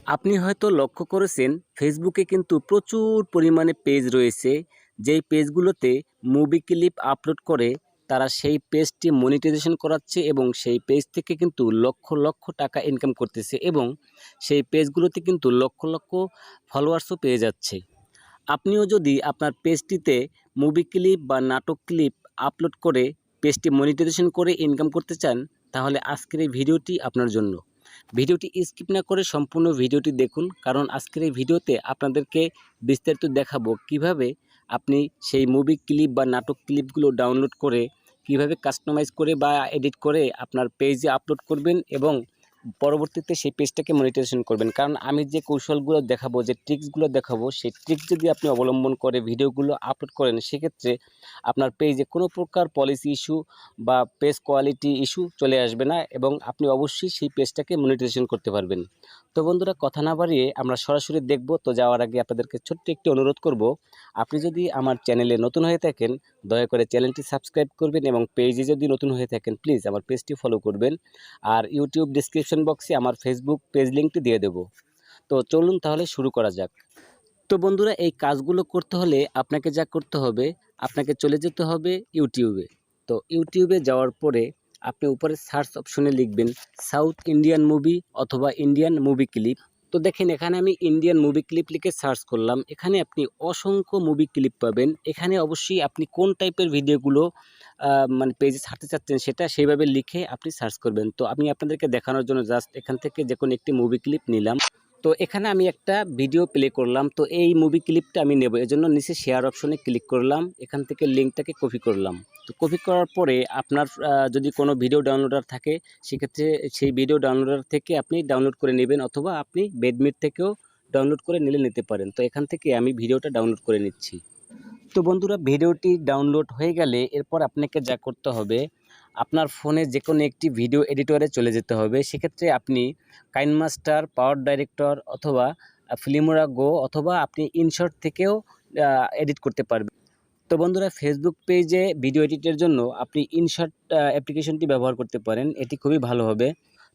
আপনি হয়তো লক্ষ্য করেছেন ফেসবুকে কিন্তু প্রচুর পরিমাণে পেজ রয়েছে, যেই পেজগুলোতে মুভি ক্লিপ আপলোড করে তারা সেই পেজটি মনিটাইজেশন করাচ্ছে এবং সেই পেজ থেকে কিন্তু লক্ষ লক্ষ টাকা ইনকাম করতেছে এবং সেই পেজগুলোতে কিন্তু লক্ষ লক্ষ ফলোয়ার্সও পেয়ে যাচ্ছে। আপনিও যদি আপনার পেজটিতে মুভি ক্লিপ বা নাটক ক্লিপ আপলোড করে পেজটি মনিটাইজেশন করে ইনকাম করতে চান, তাহলে আজকের এই ভিডিওটি আপনার জন্য। ভিডিওটি স্কিপ না করে সম্পূর্ণ ভিডিওটি দেখুন, কারণ আজকের এই ভিডিওতে আপনাদেরকে বিস্তারিত দেখাবো কিভাবে আপনি সেই মুভি ক্লিপ বা নাটক ক্লিপগুলো ডাউনলোড করে কিভাবে কাস্টমাইজ করে বা এডিট করে আপনার পেজে আপলোড করবেন এবং পরবর্তীতে সেই পেজটাকে মনিটাইজেশন করবেন। কারণ আমি যে কৌশলগুলো দেখাবো, যে ট্রিক্সগুলো দেখাবো, সেই ট্রিক্স যদি আপনি অবলম্বন করে ভিডিওগুলো আপলোড করেন, সেক্ষেত্রে আপনার পেজে কোনো প্রকার পলিসি ইস্যু বা পেজ কোয়ালিটি ইস্যু চলে আসবে না এবং আপনি অবশ্যই সেই পেজটাকে মনিটাইজেশন করতে পারবেন। তো বন্ধুরা, কথা না বাড়িয়ে আমরা সরাসরি দেখব। তো যাওয়ার আগে আপনাদেরকে ছোট্ট একটি অনুরোধ করব, আপনি যদি আমার চ্যানেলে নতুন হয়ে থাকেন দয়া করে চ্যানেলটি সাবস্ক্রাইব করবেন এবং পেজে যদি নতুন হয়ে থাকেন প্লিজ আমার পেজটি ফলো করবেন। আর ইউটিউব ডিসক্রিপশন বক্সে আমার ফেসবুক পেজ লিঙ্কটি দিয়ে দেব। তো চলুন তাহলে শুরু করা যাক। তো বন্ধুরা, এই কাজগুলো করতে হলে আপনাকে যা করতে হবে, আপনাকে চলে যেতে হবে ইউটিউবে। তো ইউটিউবে যাওয়ার পরে আপনি উপরে সার্চ অপশনে লিখবেন সাউথ ইন্ডিয়ান মুভি অথবা ইন্ডিয়ান মুভি ক্লিপ। তো দেখেন, এখানে আমি ইন্ডিয়ান মুভি ক্লিপ লিখে সার্চ করলাম। এখানে আপনি অসংখ্য মুভি ক্লিপ পাবেন। এখানে অবশ্যই আপনি কোন টাইপের ভিডিওগুলো মানে পেজে ছাড়তে চাচ্ছেন সেটা সেইভাবে লিখে আপনি সার্চ করবেন। তো আমি আপনাদেরকে দেখানোর জন্য জাস্ট এখান থেকে যে কোনো একটি মুভি ক্লিপ নিলাম। তো এখানে আমি একটা ভিডিও প্লে করলাম। তো এই মুভি ক্লিপটা আমি নেব, এজন্য নিচে শেয়ার অপশনে ক্লিক করলাম। এখান থেকে লিঙ্কটাকে কপি করলাম। তো কপি করার পরে আপনার যদি কোনো ভিডিও ডাউনলোডার থাকে, সেক্ষেত্রে সেই ভিডিও ডাউনলোডার থেকে আপনি ডাউনলোড করে নেবেন, অথবা আপনি বেডমিট থেকেও ডাউনলোড করে নিতে পারেন। তো এখান থেকে আমি ভিডিওটা ডাউনলোড করে নিচ্ছি। তো বন্ধুরা, ভিডিওটি ডাউনলোড হয়ে গেলে এরপর আপনাকে যা করতে হবে, আপনার ফোনে যে কোনো একটি ভিডিও এডিটরে চলে যেতে হবে। সেক্ষেত্রে আপনি কাইনমাস্টার, পাওয়ার ডাইরেক্টর অথবা ফিল্মোরা গো অথবা আপনি ইনশর্ট থেকেও এডিট করতে পারবেন। তো বন্ধুরা, ফেসবুক পেজে ভিডিও এডিটের জন্য আপনি ইনশর্ট অ্যাপ্লিকেশনটি ব্যবহার করতে পারেন, এটি খুবই ভালো হবে।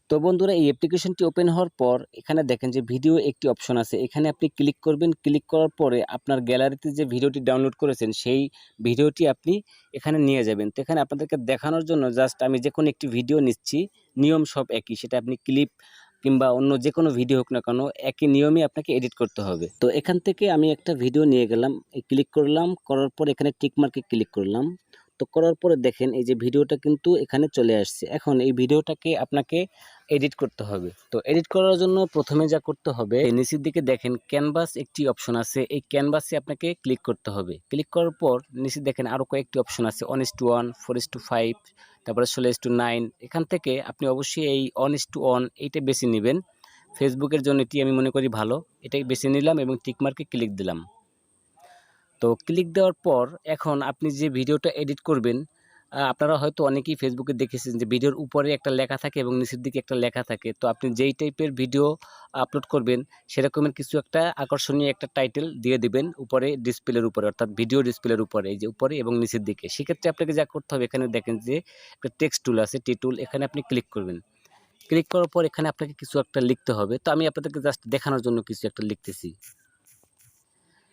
তো বন্ধুরা, এই অ্যাপ্লিকেশনটি ওপেন হওয়ার পর এখানে দেখেন যে ভিডিও একটি অপশন আছে, এখানে আপনি ক্লিক করবেন। ক্লিক করার পরে আপনার গ্যালারিতে যে ভিডিওটি ডাউনলোড করেছেন সেই ভিডিওটি আপনি এখানে নিয়ে যাবেন। তো এখানে আপনাদেরকে দেখানোর জন্য জাস্ট আমি যে কোনো একটি ভিডিও নিচ্ছি। নিয়ম সব একই, সেটা আপনি ক্লিপ কিংবা অন্য যে কোনো ভিডিও হোক না কেন, একই নিয়মে আপনাকে এডিট করতে হবে। তো এখান থেকে আমি একটা ভিডিও নিয়ে গেলাম, ক্লিক করলাম, করার পর এখানে টিক মার্কে ক্লিক করলাম। তো করার পরে দেখেন এই যে ভিডিওটা কিন্তু এখানে চলে আসছে। এখন এই ভিডিওটাকে আপনাকে এডিট করতে হবে। তো এডিট করার জন্য প্রথমে যা করতে হবে, নিচের দিকে দেখেন ক্যানভাস একটি অপশন আছে, এই ক্যানভাসে আপনাকে ক্লিক করতে হবে। ক্লিক করার পর নিচে দেখেন আরও কয়েকটি অপশন আছে, 1:1, 4:5, তারপরে 16:9। এখান থেকে আপনি অবশ্যই এই 1:1 এইটা বেছে নেবেন। ফেসবুকের জন্য এটি আমি মনে করি ভালো, এটাই বেছে নিলাম এবং টিকমার্কে ক্লিক দিলাম। তো ক্লিক দেওয়ার পর এখন আপনি যে ভিডিওটা এডিট করবেন, আপনারা হয়তো অনেকেই ফেসবুকে দেখেছেন যে ভিডিওর উপরে একটা লেখা থাকে এবং নিচের দিকে একটা লেখা থাকে। তো আপনি যেই টাইপের ভিডিও আপলোড করবেন সেরকমের কিছু একটা আকর্ষণীয় একটা টাইটেল দিয়ে দিবেন উপরে ডিসপ্লের উপরে, অর্থাৎ ভিডিও ডিসপ্লের উপরে, এই যে উপরে এবং নিচের দিকে। সেক্ষেত্রে আপনাকে যা করতে হবে, এখানে দেখেন যে একটা টেক্সট টুল আছে, টি টুল, এখানে আপনি ক্লিক করবেন। ক্লিক করার পর এখানে আপনাকে কিছু একটা লিখতে হবে। তো আমি আপনাদেরকে জাস্ট দেখানোর জন্য কিছু একটা লিখতেছি।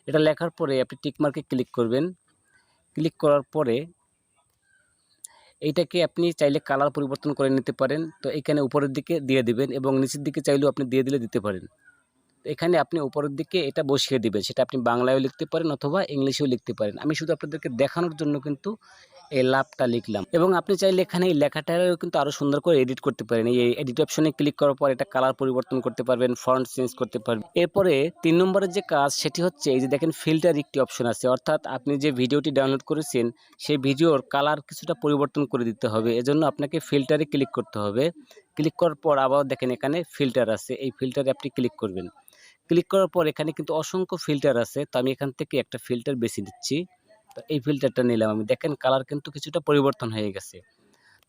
এটা লেখার পরে আপনি টিকমার্কে ক্লিক করবেন। ক্লিক করার পরে এইটাকে আপনি চাইলে কালার পরিবর্তন করে নিতে পারেন। তো এখানে উপরের দিকে দিয়ে দিবেন এবং নিচের দিকে চাইলেও আপনি দিয়ে দিতে পারেন। তো এখানে আপনি উপরের দিকে এটা বসিয়ে দিবেন, সেটা আপনি বাংলায়ও লিখতে পারেন অথবা ইংলিশেও লিখতে পারেন। আমি শুধু আপনাদেরকে দেখানোর জন্য কিন্তু এই লাভটা লিখলাম এবং আপনি চাইলে এখানে এই লেখাটাও কিন্তু আরও সুন্দর করে এডিট করতে পারেন। এই এডিট অপশনে ক্লিক করার পর এটা কালার পরিবর্তন করতে পারবেন, ফন্ট চেঞ্জ করতে পারবেন। এরপরে 3 নম্বরের যে কাজ সেটি হচ্ছে এই যে দেখেন ফিল্টার একটি অপশন আছে, অর্থাৎ আপনি যে ভিডিওটি ডাউনলোড করেছেন সেই ভিডিওর কালার কিছুটা পরিবর্তন করে দিতে হবে। এজন্য আপনাকে ফিল্টারে ক্লিক করতে হবে। ক্লিক করার পর আবার দেখেন এখানে ফিল্টার আছে, এই ফিল্টারে আপনি ক্লিক করবেন। ক্লিক করার পর এখানে কিন্তু অসংখ্য ফিল্টার আছে, তো আমি এখান থেকে একটা ফিল্টার বেছে দিচ্ছি। তো এই ফিল্টারটা নিলাম আমি, দেখেন কালার কিন্তু কিছুটা পরিবর্তন হয়ে গেছে।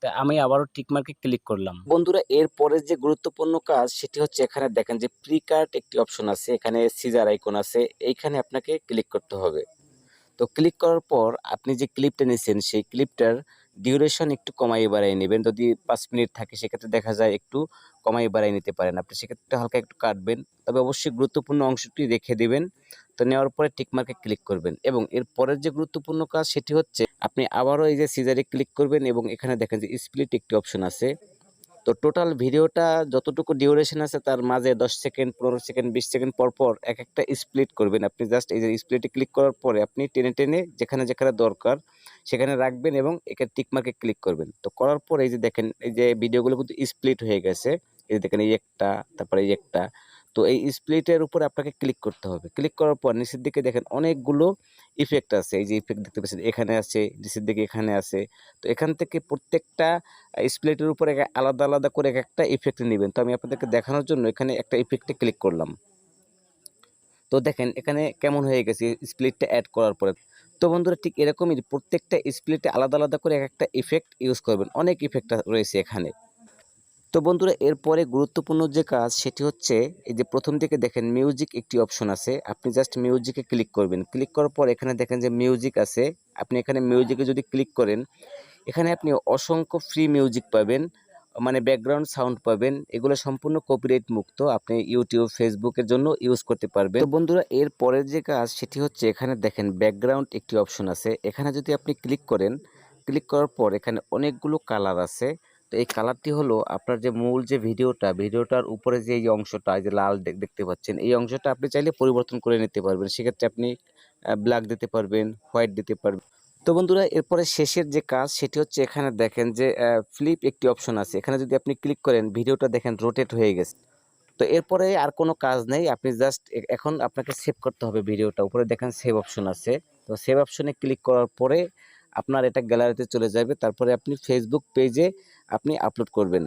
তা আমি আবারও টিকমার্কে ক্লিক করলাম। বন্ধুরা, এরপরের যে গুরুত্বপূর্ণ কাজ সেটি হচ্ছে এখানে দেখেন যে প্রি কাট একটি অপশন আছে, এখানে সিজার আইকন আছে, এইখানে আপনাকে ক্লিক করতে হবে। তো ক্লিক করার পর আপনি যে ক্লিপটা নিয়েছেন সেই ক্লিপটার ডিউরেশন একটু কমাই বাড়াই নেবেন। যদি 5 মিনিট থাকে সেক্ষেত্রে দেখা যায় একটু কমাই বাড়াই নিতে পারেন। আপনি সেক্ষেত্রে হালকা একটু কাটবেন। তবে অবশ্যই গুরুত্বপূর্ণ অংশটি রেখে দিবেন। তো নেওয়ার পরে টিক মার্কে ক্লিক করবেন এবং এর পরের যে গুরুত্বপূর্ণ কাজ সেটি হচ্ছে আপনি আবারও এই যে সিজারে ক্লিক করবেন এবং এখানে দেখেন যে স্প্লিট একটি অপশন আছে। তো টোটাল ভিডিওটা যতটুকু ডিউরেশন আছে তার মাঝে 10 সেকেন্ড, 15 সেকেন্ড, 20 সেকেন্ড পর একেকটা স্প্লিট করবেন। আপনি জাস্ট এই যে স্প্লিটে ক্লিক করার পরে আপনি টেনে যেখানে দরকার সেখানে রাখবেন এবং একে টিক মার্কে ক্লিক করবেন। তো করার পরে এই যে দেখেন এই যে ভিডিওগুলো কিন্তু স্প্লিট হয়ে গেছে। এই যে দেখেন এই একটা, তারপরে এই একটা। তো এই স্প্লিটের উপরে আপনাকে ক্লিক করতে হবে। ক্লিক করার পর নিচের দিকে দেখেন অনেকগুলো ইফেক্ট আছে। এই যে ইফেক্ট দেখতে পাচ্ছেন এখানে আছে, নিচের দিকে এখানে আছে। তো এখান থেকে প্রত্যেকটা স্প্লিটের উপরে আলাদা করে একটা ইফেক্ট নেবেন। তো আমি আপনাদেরকে দেখানোর জন্য এখানে একটা ইফেক্টে ক্লিক করলাম। তো দেখেন এখানে কেমন হয়ে গেছে স্প্লিটটা অ্যাড করার পরে। তো বন্ধুরা ঠিক এরকমই প্রত্যেকটা স্প্লিটে আলাদা করে একটা ইফেক্ট ইউজ করবেন। অনেক ইফেক্ট রয়েছে এখানে। তো বন্ধুরা এরপরে গুরুত্বপূর্ণ যে কাজ সেটি হচ্ছে এই যে প্রথম দিকে দেখেন মিউজিক একটি অপশন আছে। আপনি জাস্ট মিউজিকে ক্লিক করবেন। ক্লিক করার পর এখানে দেখেন যে মিউজিক আছে। আপনি এখানে মিউজিকে যদি ক্লিক করেন এখানে আপনি অসংখ্য ফ্রি মিউজিক পাবেন, মানে ব্যাকগ্রাউন্ড সাউন্ড পাবেন। এগুলো সম্পূর্ণ কপিরাইট মুক্ত। আপনি ইউটিউব, ফেসবুকের জন্য ইউজ করতে পারবেন। তো বন্ধুরা এর পরের যে কাজ সেটি হচ্ছে এখানে দেখেন ব্যাকগ্রাউন্ড একটি অপশন আছে। এখানে যদি আপনি ক্লিক করেন, ক্লিক করার পর এখানে অনেকগুলো কালার আছে। তো এই কালারটি হলো আপনার যে মূল যে ভিডিওটার উপরে যে এই অংশটা এই যে লাল দেখতে পাচ্ছেন এই অংশটা আপনি চাইলে পরিবর্তন করে নিতে পারবেন। সেক্ষেত্রে আপনি ব্ল্যাক দিতে পারবেন, হোয়াইট দিতে পারবেন। তো বন্ধুরা এরপরে শেষের যে কাজ সেটি হচ্ছে এখানে দেখেন যে ফ্লিপ একটি অপশন আছে। এখানে যদি আপনি ক্লিক করেন ভিডিওটা দেখেন রোটেট হয়ে গেছে। তো এরপরে আর কোনো কাজ নেই। আপনি জাস্ট এখন আপনাকে সেভ করতে হবে ভিডিওটা। উপরে দেখেন সেভ অপশন আছে। তো সেভ অপশনে ক্লিক করার পরে আপনার এটা গ্যালারিতে চলে যাবে। তারপরে আপনি ফেসবুক পেজে আপনি আপলোড করবেন।